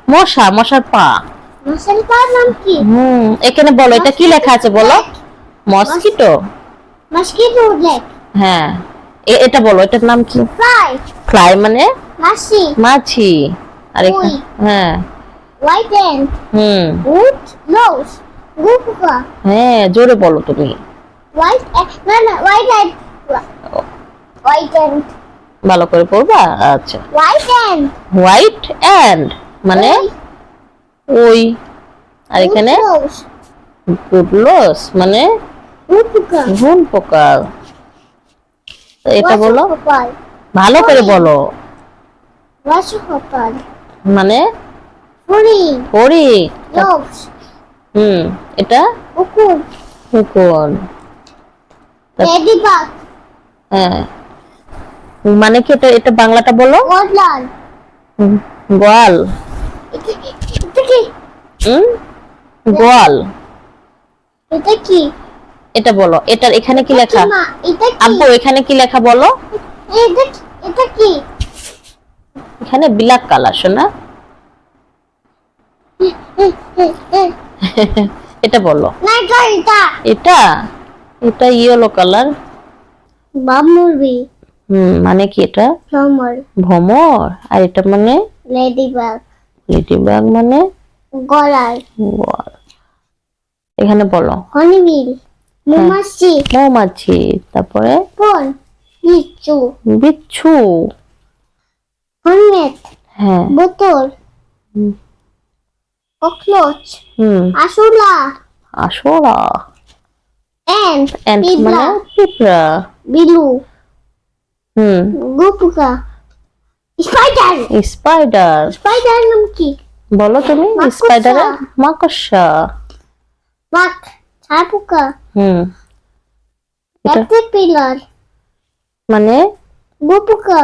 মশা, মশার পা। মশার পার নাম কি? এখানে বলো এটা কি লেখা আছে বলো। মসকিটো। Mosquito lake. হ্যাঁ, এটা বলো এটার নাম কি? ফ্লাই। ফ্লাই মানে মাছি। মাছি। আর এখানে হ্যাঁ হোয়াইট অ্যান্ট। উড নোজ। গুপুকা। হ্যাঁ, জোরে বলো তুমি। হোয়াইট না না হোয়াইট অ্যান্ট। White ant. ভালো করে পড়বা। আচ্ছা, হোয়াইট অ্যান্ট। হোয়াইট অ্যান্ড মানে ওই। আর এখানে গুডলস মানে ঘুন পোকা। এটা বলো, ভালো করে বলো। মানে ফড়িং। এটা উকুন। হ্যাঁ, মানে কি এটা, এটা বাংলাটা বলো। গোয়াল। গোয়াল এটা কি? এটা বলো, এটার এখানে কি লেখা? আব্বু এখানে কি লেখা বলো। এটা কি? এখানে ব্ল্যাক কালার শোনা। এটা বলো। এটা এটা ইয়েলো কালার। বামুরবি। মানে কি এটা? ভ্রমর। ভ্রমর। আর এটা মানে লেডিবাগ। লেডিবাগ মানে গলার। গোয়াল। এখানে বলো। হনিবিল। মৌমাছি। মৌমাছি। তারপরে কোন? বিচ্ছু। বিচ্ছু। হর্নেট। হ্যাঁ। বোতল। ককরোচ। আরশোলা। আরশোলা। এন্ট। এন্ট মানে পিঁপড়া। বিলু। গুপুকা। স্পাইডার। স্পাইডার। স্পাইডার নাম কি বলো তুমি। স্পাইডারের মাকড়সা। বাক। ছারপোকা। এটা ক্যাটারপিলার মানে গুপুকা।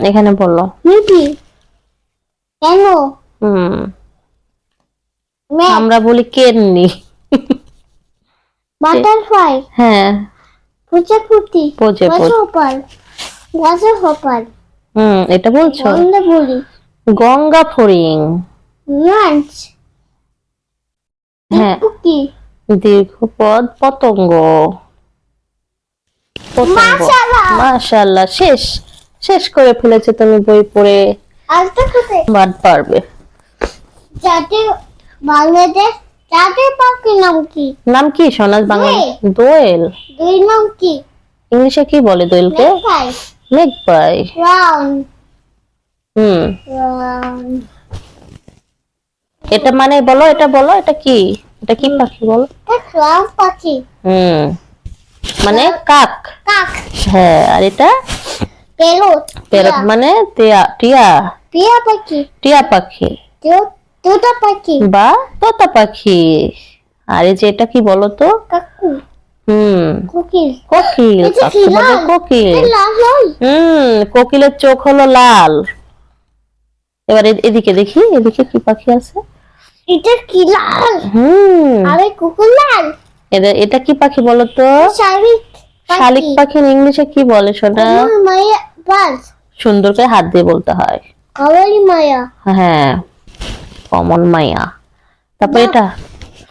এখানে বলো। মিটি। কেন? আমরা বলি কেননি। বাটারফ্লাই। হ্যাঁ। প্রজাপতি। প্রজাপতি। গ্রাসহপার। এটা বলছো। গন্ধে বলি। গঙ্গা ফড়িং। লাঞ্চ। হ্যাঁ। কি? দীর্ঘপদ পতঙ্গ। মাশাআল্লাহ, শেষ শেষ করে ফেলেছে তুমি বই পড়ে। আরেকটা কোথায়? বাদ পারবে। জাতীয় বাংলাদেশ জাতীয় পাখির নাম কি? নাম কি সোনাজ বাংলা? দোয়েল। দুই নাম কি? ইংলিশে কি বলে দোয়েলকে? মেগপাই। রাউন্ড। এটা মানে বলো, এটা বলো, এটা কি? এটা কি পাখি বলো? ক্লাউড পাখি। মানে কাক। কাক। হ্যাঁ, আর এটা প্যারট। প্যারট মানে টিয়া। টিয়া পাখি। টিয়া পাখি তোতা পাখি বা তোতা পাখি। আর এই যে এটা কি বলো তো? কাকু। কোকিল। কোকিল। কাকু মানে কোকিল। কোকিলের চোখ হলো লাল। এবার এদিকে দেখি, এদিকে কি পাখি আছে? এটা কি লাল? আরে কুকুর লাল। এটা কি পাখি বলো তো? শালিক। শালিক পাখির ইংলিশে কি বলে সোনা? মায়া বাজ। সুন্দর করে হাত দিয়ে বলতে হয়। কাওয়ালি মায়া। হ্যাঁ, কমন মায়া। তারপর এটা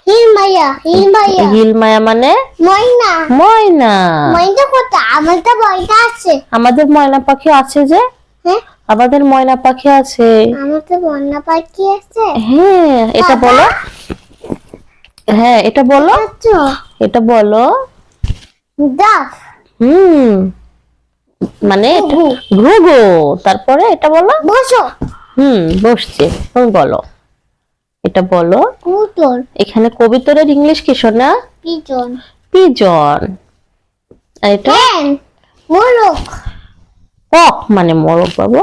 হিল মায়া। হিল মায়া। হিল মায়া মানে ময়না। ময়না। ময়না কোথায়? আমাদের ময়না আছে। আমাদের ময়না পাখি আছে যে। হ্যাঁ, আমাদের ময়না পাখি আছে। আমাদের ময়না পাখি আছে। হ্যাঁ, এটা বলো। হ্যাঁ, এটা বলো। এটা বলো। ডাক। মানে ঘুঘু। তারপরে এটা বলো। বসো। বসছে। তুমি বলো। এটা বলো। কবুতর। এখানে কবুতরের ইংলিশ কি শোনা? পিজন। পিজন। আর এটা মোরগ। কক মানে মোরগ বাবু।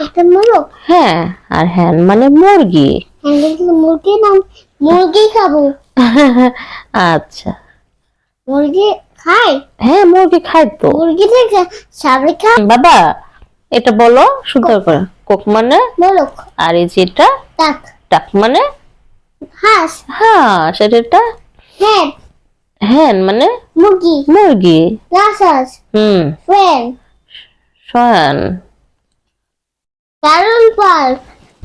এটা মোরগ। হ্যাঁ, আর হ্যান মানে মুরগি। মুরগি নাম মুরগি খাবো। আচ্ছা। মুরগি খায়? হ্যাঁ, মুরগি খায় তো। মুরগি থেকে সাবরি খায়। বাবা এটা বলো সুন্দর করে। কক মানে মোরগ। আর এই যেটা ডাক। ডাক মানে হাঁস। হাঁস। এটা হ্যাঁ। হ্যান মানে মুরগি। মুরগি। রাজহাঁস। ফ্যান। শোন। কারণ পার্ক।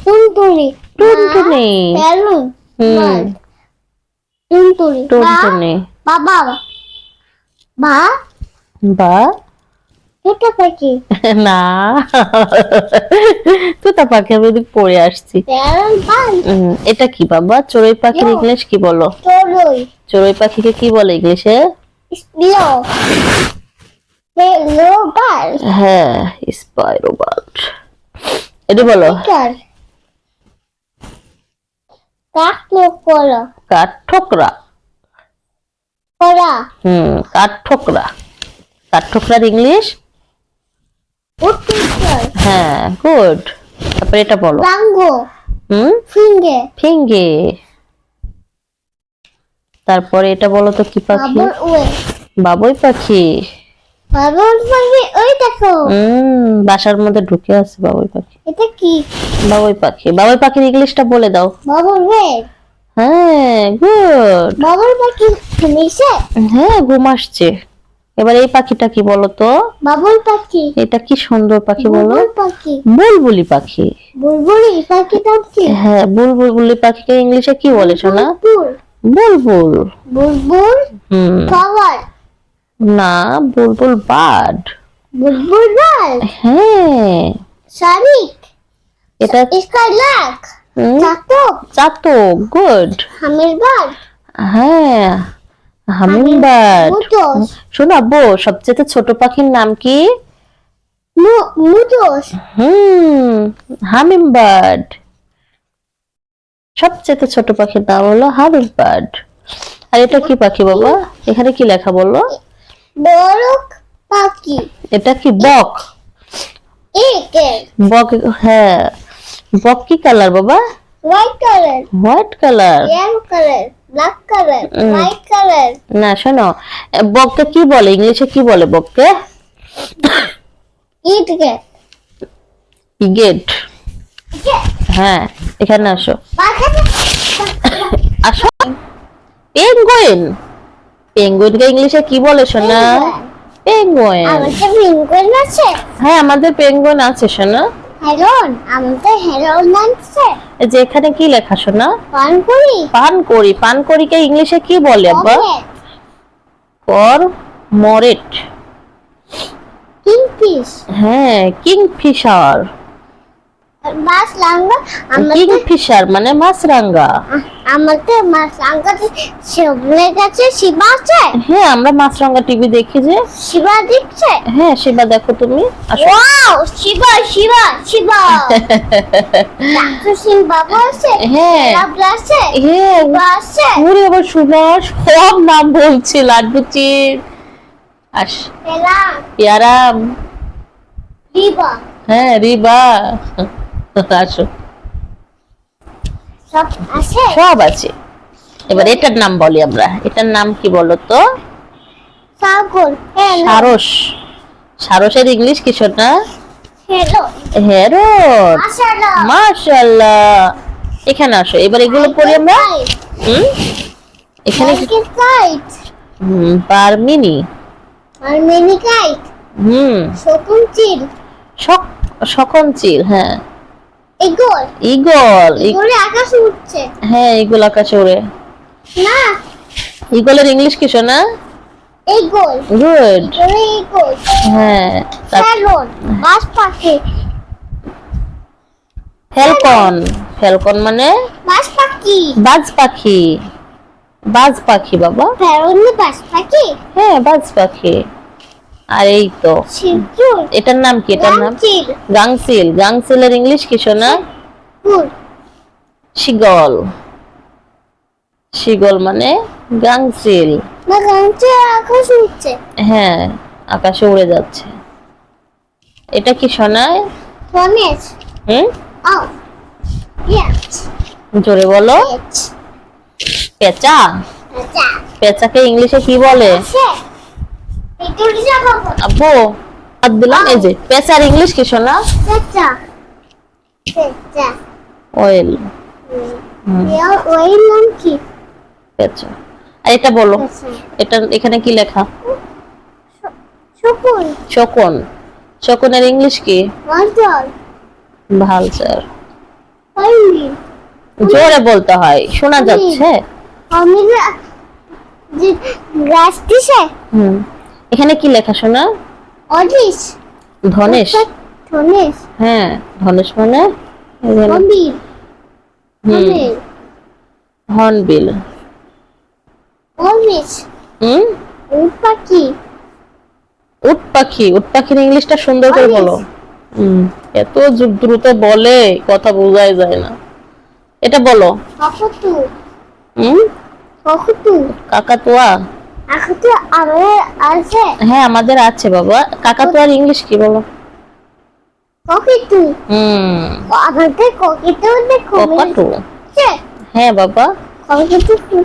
টুনটুনি টুনটুনি বেলুন হুম টুনটুনি টুনটুনি বাবা বা বা এটা পাখি না তোতা পাখি আমি এদিক পড়ে আসছি বেলুন পান এটা কি বাবা চড়ুই পাখির ইংলিশ কি বলো চড়ুই চড়ুই পাখিকে কি বলে ইংলিশে স্পিলো হেলো বার্ড হ্যাঁ স্পাইরো বার্ড এটা বলো কাকলো করা কাঠঠোকরা করা কাঠঠোকরা কাঠঠোকরার ইংলিশ উত্তর হ্যাঁ গুড তারপরে এটা বলো রাঙ্গো ফিঙ্গে ফিঙ্গে তারপরে এটা বলো তো কি পাখি বাবুর ওয়ে বাবুই পাখি বাবুর পাখি ওই দেখো বাসার মধ্যে ঢুকে আছে বাবুই পাখি এটা কি বাবুই পাখি বাবুই পাখির ইংলিশটা বলে দাও বাবুর ওয়ে হ্যাঁ গুড বাবুর পাখি ঘুমিয়েছে হ্যাঁ ঘুম আসছে এবার এই পাখিটা কি বলো তো বাবুর পাখি এটা কি সুন্দর পাখি বলো বুলবুল পাখি বুলবুলি পাখি বুলবুলি পাখিটা কি হ্যাঁ বুলবুলি পাখিকে ইংলিশে কি বলে শোনা বুলবুল বুলবুল ফ্লাওয়ার না বুলবুল বার্ড বুলবুল বার্ড হ্যাঁ শালিক এটা স্কাইলার্ক চাতক চাতক গুড হামির বার্ড হ্যাঁ হামিং বার্ড মুটোস শোনো আব্বু সবচেয়ে ছোট পাখির নাম কি মুটোস হামিং বার্ড সবচেয়ে ছোট পাখির নাম হলো হামিং বার্ড আর এটা কি পাখি বাবা এখানে কি লেখা বললো বরক পাখি এটা কি বক একে বক হ্যাঁ বক কি কালার বাবা white colour white colour yellow colour black colour white colour না শোনো বককে কি বলে ইংলিশে কি বলে বককে ইটকে গেট হ্যাঁ এখানে আসো আসো পেঙ্গুইন পেঙ্গুইনকে ইংলিশে কি বলে শোনা পেঙ্গুইন আমাদের পেঙ্গুইন আছে হ্যাঁ আমাদের পেঙ্গুইন আছে শোনা হেরন আমাদের হেরন আছে এই যে এখানে কি লেখা শোনা পানপুরি পানকড়িকে ইংলিশে কি বলে আব্বা কর মরেট কিংফিশ হ্যাঁ কিংফিশার মাছ লাঙ্গা আমাদের কিংফিশার মানে মাছরাঙ্গা আমাদের মাছ লাঙ্গা শিবলে গেছে শিবা আছে হ্যাঁ আমরা মাছরাঙ্গা টিভি দেখি যে শিবা দেখছে হ্যাঁ শিবা দেখো তুমি আসো ওয়াও শিবা শিবা শিবা ডাক্তার সিং বাবা আছে হ্যাঁ বাবা আছে হ্যাঁ শিবা আছে ওরে আবার সুভাষ সব নাম বলছে লাড্ডুচি আস পেয়ারা রিবা হ্যাঁ রিবা আসো সব আছে সব আছে এবার এটার নাম বলি আমরা এটার নাম কি বলো তো সাগর সারস সারসের ইংলিশ কি শোনা হ্যালো হেরোট মাশাআল্লাহ মাশাআল্লাহ এখানে আসো এবার এগুলো পড়ি আমরা এখানে কাইট পারমিনি আর মিনি কাইট শকুন চিল শকুন চিল হ্যাঁ ইগল ঈগল ইগলে আকাশে উঠছে হ্যাঁ ঈগল আকাশে ওড়ে না ঈগলের ইংলিশ কি শোনা ইগল গুড ইগল হ্যাঁ ফ্যালকন বাজ পাখি ফ্যালকন মানে বাজ পাখি বাজ পাখি বাবা ফ্যালকন বাজ পাখি হ্যাঁ বাজ পাখি আর এই তো শিবচুর এটার নাম কি এটার নাম গাংচিলের ইংলিশ কি শোনা শিগল মানে গাংচিল না গাংচিল আকাশে উঠছে হ্যাঁ আকাশে উড়ে যাচ্ছে এটা কি শোনায় ফনেস ও ইয়েস জোরে বলো পেঁচা আচ্ছা পেঁচাকে ইংলিশে কি বলে ভিতরে যাব আব্বু হাত দিলাম এই যে পেঁচার ইংলিশ কি শোনা পেঁচা পেঁচা অয়েল ওই নাম কি পেঁচা আর এটা বলো এটা এখানে কি লেখা শকুন শকুনের ইংলিশ কি ভালচার ভালচার হর্নবিল জোরে বলতে হয়, শোনা যাচ্ছে। হর্নবিল যে গাছ দিছে হুম, এখানে কি লেখা শোনা? অডিস ধনেশ। ধনেশ হ্যাঁ, ধনেশ মানে এখানে- হর্নবিল হুম, হর্নবিল। অডিস হুম, উট পাখি উট পাখি। উট পাখির ইংলিশটা সুন্দর করে অলিভ। বলো। এত দ্রুত বলে কথা বোঝাই যায় না। এটা বলো। কাকতু হুম, কাকতু কাকাতুয়া। কাকতু আমার আছে হ্যাঁ, আমাদের আছে বাবা। কাকাতুয়ার ইংলিশ কি বলো? কাকতু হুম, আমাদের কাকতু দেখো ককাটু। হ্যাঁ বাবা, কাকতু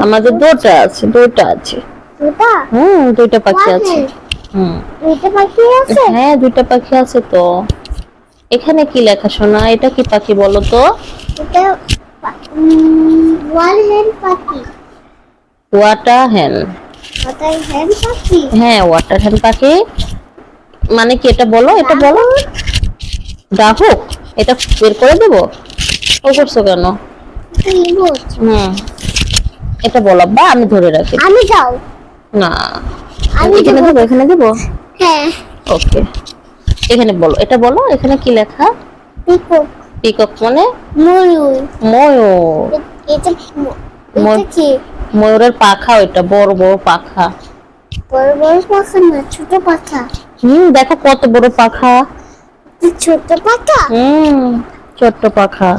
আমাদের দুটো আছে, দুটো আছে। দুটা দুইটা পাখি আছে। হুম, দুইটা পাখি আছে হ্যাঁ, দুইটা পাখি আছে তো। এখানে কি লেখা শোনা? এটা কি পাখি বলো তো? এটা ওয়ান হ্যান্ড পাখি ওয়াটার হ্যান। ওটাই হ্যান্ড পাখি হ্যাঁ, ওয়াটার হ্যান পাখি মানে কি? এটা বলো, এটা বলো। ডাহুক। এটা বের করে দেবো? ও করছো কেন? রিমোট এটা বলো বা আমি ধরে রাখি। আমি যাও না, আমি এখানে দেবো। দেবো, এখানে দেবো। হ্যাঁ ওকে, এখানে বলো। এটা বলো, এখানে কি লেখা? পিকক পিকক মানে ময়ূর ময়ূর। এটা ময়ূর। কি ময়ূরের পাখা, ওইটা বড় বড় পাখা। বড় বড় পাখা না ছোট পাখা দেখো কত বড় পাখা। ছোট পাখা ছোট্ট পাখা।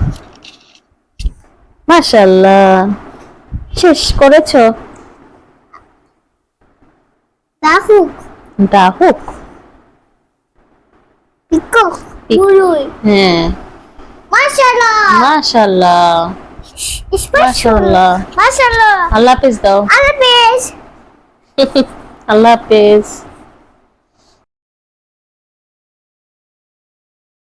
মাশাআল্লাহ, শেষ করেছো? ডাহুক ডাহুক। পিকক পিক- ময়ূর হ্যাঁ, মাশাআল্লাহ মাশাআল্লাহ, স্পেশাল মাশাআল্লাহ। মাশাআল্লাহ আল্লাহ হাফেজ দাও। আল্লাহ হাফেজ আল্লাহ হাফেজ।